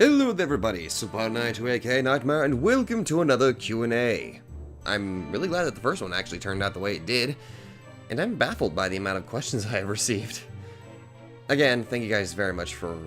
Hello there everybody, Super Knight aka Nightmare, and welcome to another Q&A. I'm really glad that the first one actually turned out the way it did, and I'm baffled by the amount of questions I have received. Again, thank you guys very much for,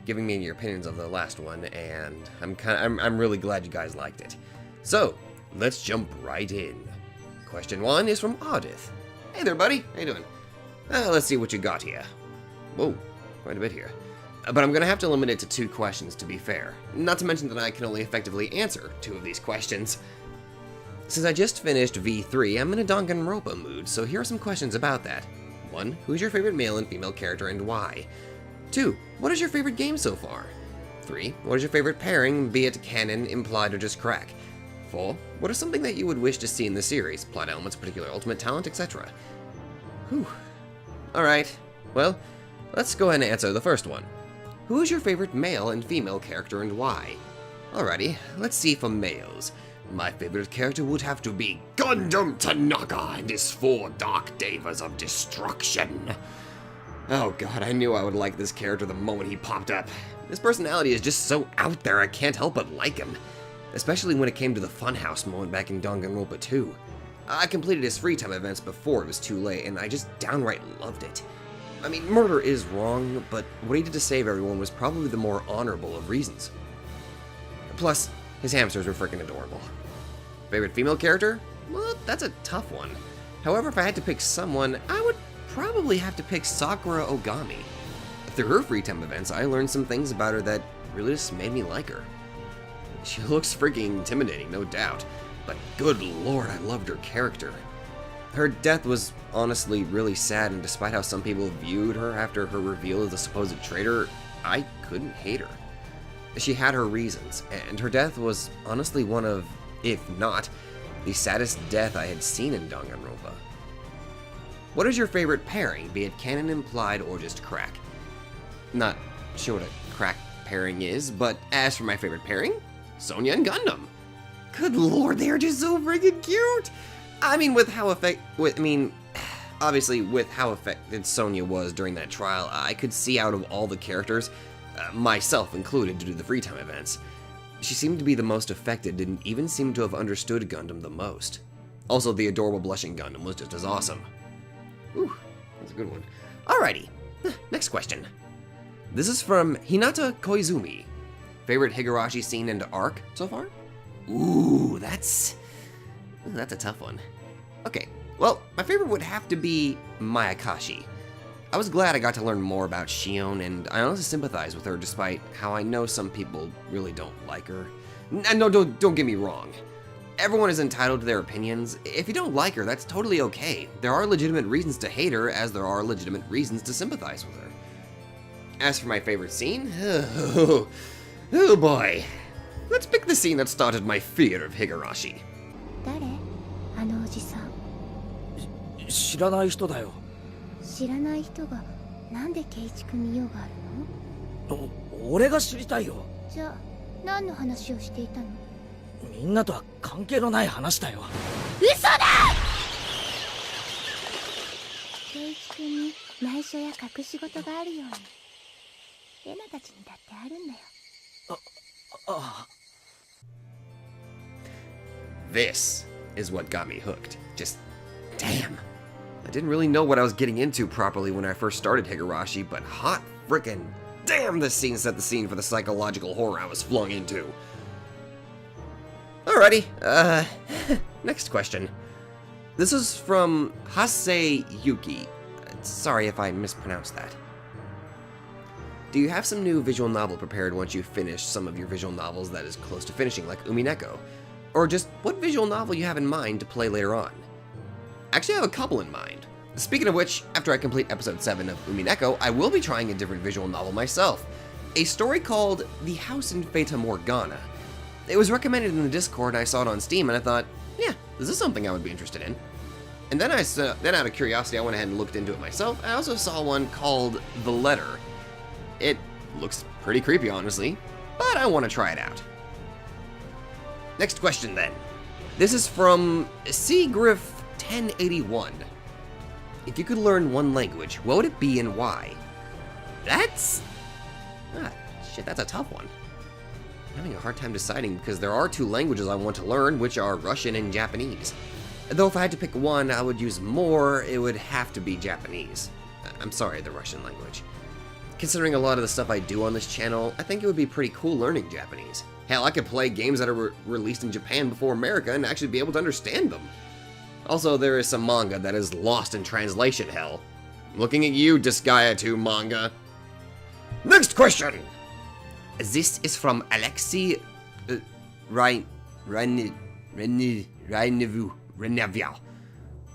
giving me your opinions of the last one, and I'm really glad you guys liked it. So, let's jump right in. Question 1 is from Ardith. Hey there buddy, how you doing? Let's see what you got here. Whoa, quite a bit here. But I'm going to have to limit it to 2 questions to be fair. Not to mention that I can only effectively answer 2 of these questions. Since I just finished V3, I'm in a Danganronpa mood, so here are some questions about that. 1. Who's your favorite male and female character and why? 2. What is your favorite game so far? 3. What is your favorite pairing, be it canon, implied, or just crack? 4. What is something that you would wish to see in the series? Plot elements, particular ultimate talent, etc. Whew. Alright, well, let's go ahead and answer the first one. Who is your favorite male and female character and why? Alrighty, let's see for males. My favorite character would have to be Gundham Tanaka and his 4 Dark Devas of Destruction. Oh god, I knew I would like this character the moment he popped up. His personality is just so out there I can't help but like him. Especially when it came to the Funhouse moment back in Danganronpa 2. I completed his free time events before it was too late and I just downright loved it. I mean, murder is wrong, but what he did to save everyone was probably the more honorable of reasons. Plus, his hamsters were freaking adorable. Favorite female character? Well, that's a tough one. However, if I had to pick someone, I would probably have to pick Sakura Ogami. Through her free time events, I learned some things about her that really just made me like her. She looks freaking intimidating, no doubt, but good lord, I loved her character. Her death was honestly really sad, and despite how some people viewed her after her reveal as the supposed traitor, I couldn't hate her. She had her reasons, and her death was honestly one of, if not, the saddest death I had seen in Danganronpa. What is your favorite pairing, be it canon, implied, or just crack? Not sure what a crack pairing is, but as for my favorite pairing, Sonia and Gundham. Good lord, they are just so freaking cute! I mean, obviously with how affected Sonia was during that trial, I could see out of all the characters, myself included due to the free time events, she seemed to be the most affected and even seemed to have understood Gundham the most. Also, the adorable blushing Gundham was just as awesome. Ooh, that's a good one. Alrighty, next question. This is from Hinata Koizumi. Favorite Higurashi scene and arc so far? Ooh, that's a tough one. Okay, well, my favorite would have to be Mayakashi. I was glad I got to learn more about Shion, and I honestly sympathize with her despite how I know some people really don't like her. No, don't get me wrong. Everyone is entitled to their opinions. If you don't like her, that's totally okay. There are legitimate reasons to hate her, as there are legitimate reasons to sympathize with her. As for my favorite scene, oh boy. Let's pick the scene that started my fear of Higurashi. 誰？あのおじさん。知らない人だよ。知らない人がなんで圭一君に用があるの？俺が知りたいよ。じゃあ何の話をしていたの？みんなとは関係のない話だよ。嘘だ！圭一君に内緒や隠し事があるように、レナたちにだってあるんだよ。This is what got me hooked. Just, damn. I didn't really know what I was getting into properly when I first started Higurashi, but hot frickin' damn, this scene set the scene for the psychological horror I was flung into. Alrighty, next question. This is from Hase Yuki. Sorry if I mispronounced that. Do you have some new visual novel prepared once you finish some of your visual novels that is close to finishing, like Umineko? Or just what visual novel you have in mind to play later on? Actually, I have a couple in mind. Speaking of which, after I complete episode 7 of Umineko, I will be trying a different visual novel myself. A story called The House in Fata Morgana. It was recommended in the Discord and I saw it on Steam and I thought, yeah, this is something I would be interested in. And then out of curiosity, I went ahead and looked into it myself. I also saw one called The Letter. It looks pretty creepy, honestly, but I want to try it out. Next question, then. This is from Seagriff1081. If you could learn one language, what would it be and why? That's... shit, that's a tough one. having a hard time deciding because there are two languages I want to learn, which are Russian and Japanese. Though if I had to pick one I would use more, it would have to be Japanese. I'm sorry, the Russian language. Considering a lot of the stuff I do on this channel, I think it would be pretty cool learning Japanese. Hell, I could play games that are released in Japan before America and actually be able to understand them. Also, there is some manga that is lost in translation hell. I'm looking at you, Disgaea 2 manga. Next question! This is from Alexei Rainevu.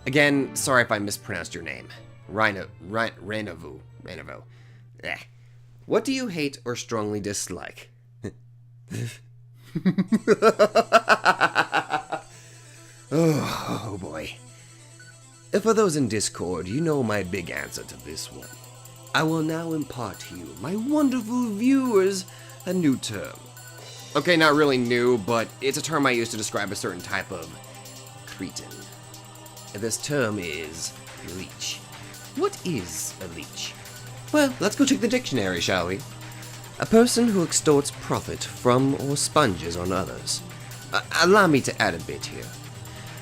Again, sorry if I mispronounced your name. Rainevu. What do you hate or strongly dislike? Oh boy. For those in Discord, you know my big answer to this one. I will now impart to you, my wonderful viewers, a new term. Okay, not really new, but it's a term I use to describe a certain type of cretin. This term is leech. What is a leech? Well, let's go check the dictionary, shall we? A person who extorts profit from or sponges on others. Allow me to add a bit here.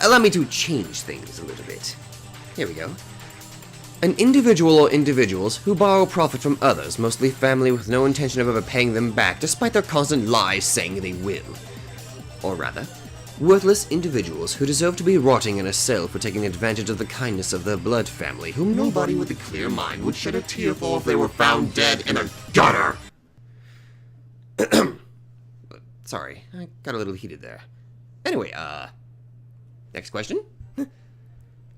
Allow me to change things a little bit. Here we go. An individual or individuals who borrow profit from others, mostly family, with no intention of ever paying them back, despite their constant lies saying they will. Or rather, worthless individuals who deserve to be rotting in a cell for taking advantage of the kindness of their blood family, whom nobody with a clear mind would shed a tear for if they were found dead in a gutter. Sorry, I got a little heated there. Anyway, next question?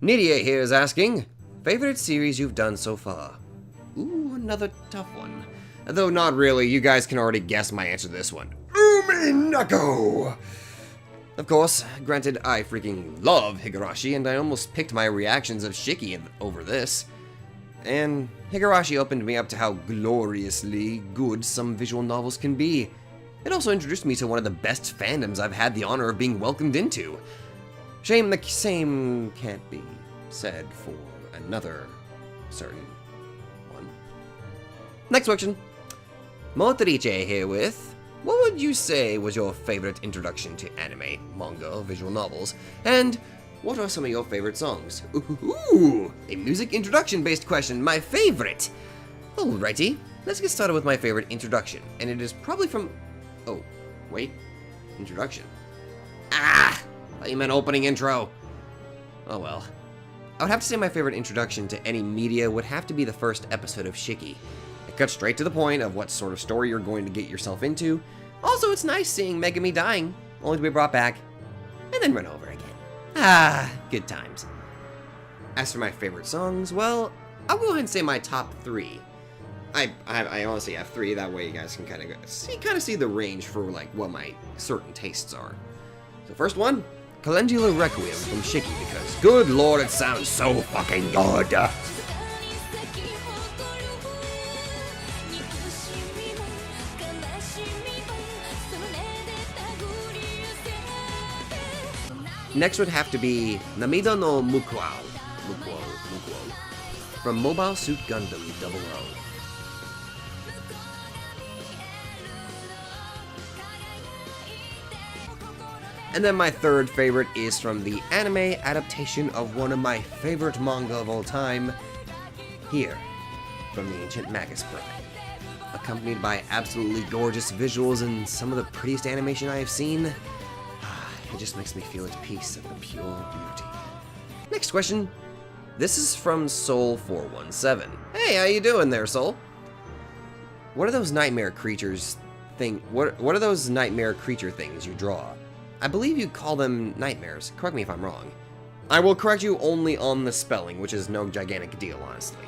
Nidia here is asking, favorite series you've done so far? Ooh, another tough one. Though not really, you guys can already guess my answer to this one. Umineko! Of course, granted, I freaking love Higurashi, and I almost picked my reactions of Shiki over this. And Higurashi opened me up to how gloriously good some visual novels can be. It also introduced me to one of the best fandoms I've had the honor of being welcomed into. Shame the same can't be said for another certain one. Next question. Motorice here with, what would you say was your favorite introduction to anime, manga, or visual novels? And what are some of your favorite songs? Ooh, a music introduction based question, my favorite! Alrighty, let's get started with my favorite introduction, and it is probably from... Oh, wait, introduction. I thought you meant opening intro. Oh well. I would have to say my favorite introduction to any media would have to be the first episode of Shiki. It cuts straight to the point of what sort of story you're going to get yourself into. Also, it's nice seeing Megami dying, only to be brought back, and then run over again. Good times. As for my favorite songs, well, I'll go ahead and say my top 3. I honestly have 3, that way you guys can kind of see the range for like what my certain tastes are. So first one, Calendula Requiem from Shiki, because good lord, it sounds so fucking good. Next would have to be Namida no Mukwao from Mobile Suit Gundam 00. And then my third favorite is from the anime adaptation of one of my favorite manga of all time, Here, from the Ancient Magus Prime. Accompanied by absolutely gorgeous visuals and some of the prettiest animation I have seen, it just makes me feel at peace and the pure beauty. Next question. This is from Soul417. Hey, how you doing there, Soul? What are those nightmare creatures what are those nightmare creature things you draw? I believe you call them nightmares. Correct me if I'm wrong. I will correct you only on the spelling, which is no gigantic deal, honestly.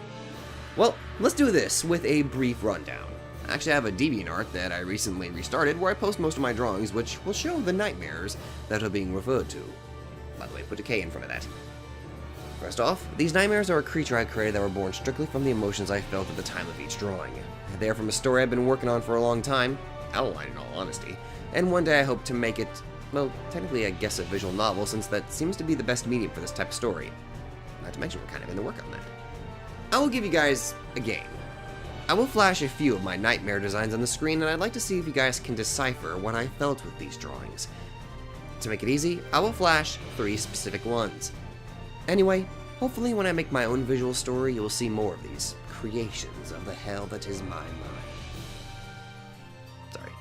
Well, let's do this with a brief rundown. Actually, I have a DeviantArt that I recently restarted where I post most of my drawings, which will show the nightmares that are being referred to. By the way, put a K in front of that. First off, these nightmares are a creature I created that were born strictly from the emotions I felt at the time of each drawing. They are from a story I've been working on for a long time, outlined in all honesty, and one day I hope to make it, well, technically I guess a visual novel, since that seems to be the best medium for this type of story. Not to mention we're kind of in the work on that. I will give you guys a game. I will flash a few of my nightmare designs on the screen, and I'd like to see if you guys can decipher what I felt with these drawings. To make it easy, I will flash 3 specific ones. Anyway, hopefully when I make my own visual story, you will see more of these creations of the hell that is my mind. Sorry.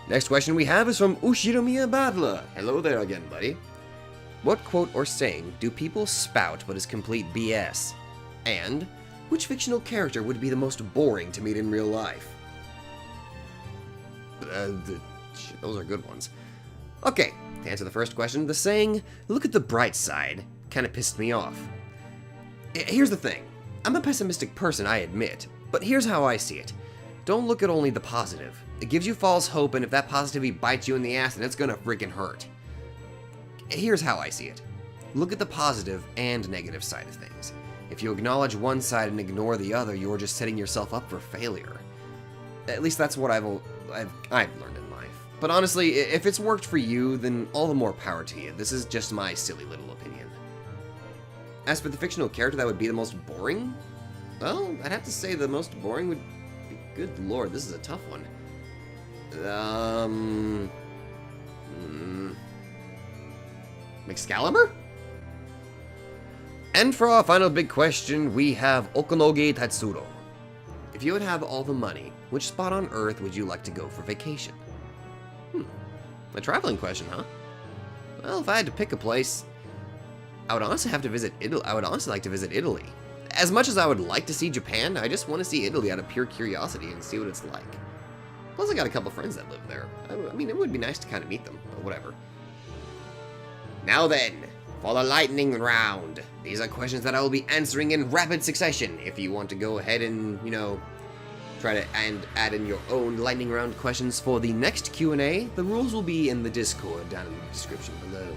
Next question we have is from Ushiromiya Badla. Hello there again, buddy. What quote or saying do people spout but is complete BS? And which fictional character would be the most boring to meet in real life? Those are good ones. Okay, to answer the first question, the saying, "Look at the bright side," kind of pissed me off. Here's the thing. I'm a pessimistic person, I admit, but here's how I see it. Don't look at only the positive. It gives you false hope, and if that positivity bites you in the ass, then it's gonna freaking hurt. Here's how I see it. Look at the positive and negative side of things. If you acknowledge one side and ignore the other, you're just setting yourself up for failure. At least that's what I've learned in life. But honestly, if it's worked for you, then all the more power to you. This is just my silly little opinion. As for the fictional character that would be the most boring, well, I'd have to say the most boring would be, good lord, this is a tough one. Excalibur? And for our final big question, we have Okonoge Tatsuro. If you would have all the money, which spot on Earth would you like to go for vacation? A traveling question, huh? Well, if I had to pick a place, I would honestly have to visit Italy. I would honestly like to visit Italy. As much as I would like to see Japan, I just want to see Italy out of pure curiosity and see what it's like. Plus, I got a couple friends that live there. I mean, it would be nice to kind of meet them, but whatever. Now then, for the lightning round. These are questions that I will be answering in rapid succession. If you want to go ahead and, try to add in your own lightning round questions for the next Q&A, the rules will be in the Discord down in the description below.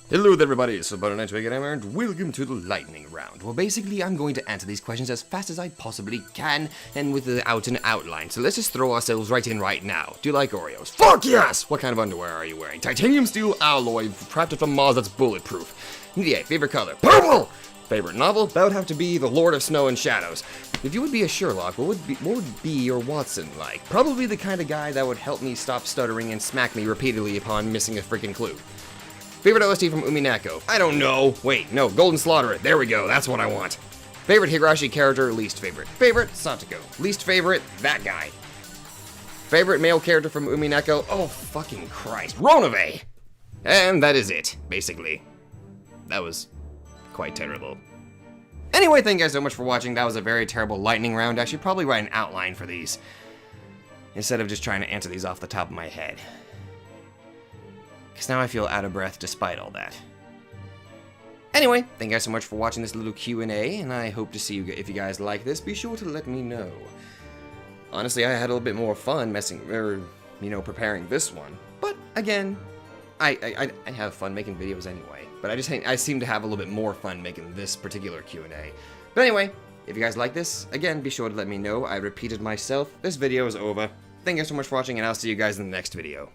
Hello there everybody, it's Sprites and welcome to the lightning round. Well, basically I'm going to answer these questions as fast as I possibly can and without an outline. So let's just throw ourselves right in right now. Do you like Oreos? Fuck yes! What kind of underwear are you wearing? Titanium steel alloy crafted from Mars that's bulletproof. Yeah, favorite color? Purple! Favorite novel? That would have to be The Lord of Snow and Shadows. If you would be a Sherlock, what would be your Watson like? Probably the kind of guy that would help me stop stuttering and smack me repeatedly upon missing a freaking clue. Favorite OST from Umineko? I don't know. Wait, no, Golden Slaughterer. There we go, that's what I want. Favorite Higurashi character, least favorite. Favorite, Satoko. Least favorite, that guy. Favorite male character from Umineko? Oh, fucking Christ. Ronove! And that is it, basically. That was quite terrible. Anyway, thank you guys so much for watching. That was a very terrible lightning round. I should probably write an outline for these, instead of just trying to answer these off the top of my head. Because now I feel out of breath despite all that. Anyway, thank you guys so much for watching this little Q&A, and I hope to see you. If you guys like this, be sure to let me know. Honestly, I had a little bit more fun preparing this one. But again, I have fun making videos anyway. But I seem to have a little bit more fun making this particular Q&A. But anyway, if you guys like this, again, be sure to let me know. I repeated myself. This video is over. Thank you guys so much for watching, and I'll see you guys in the next video.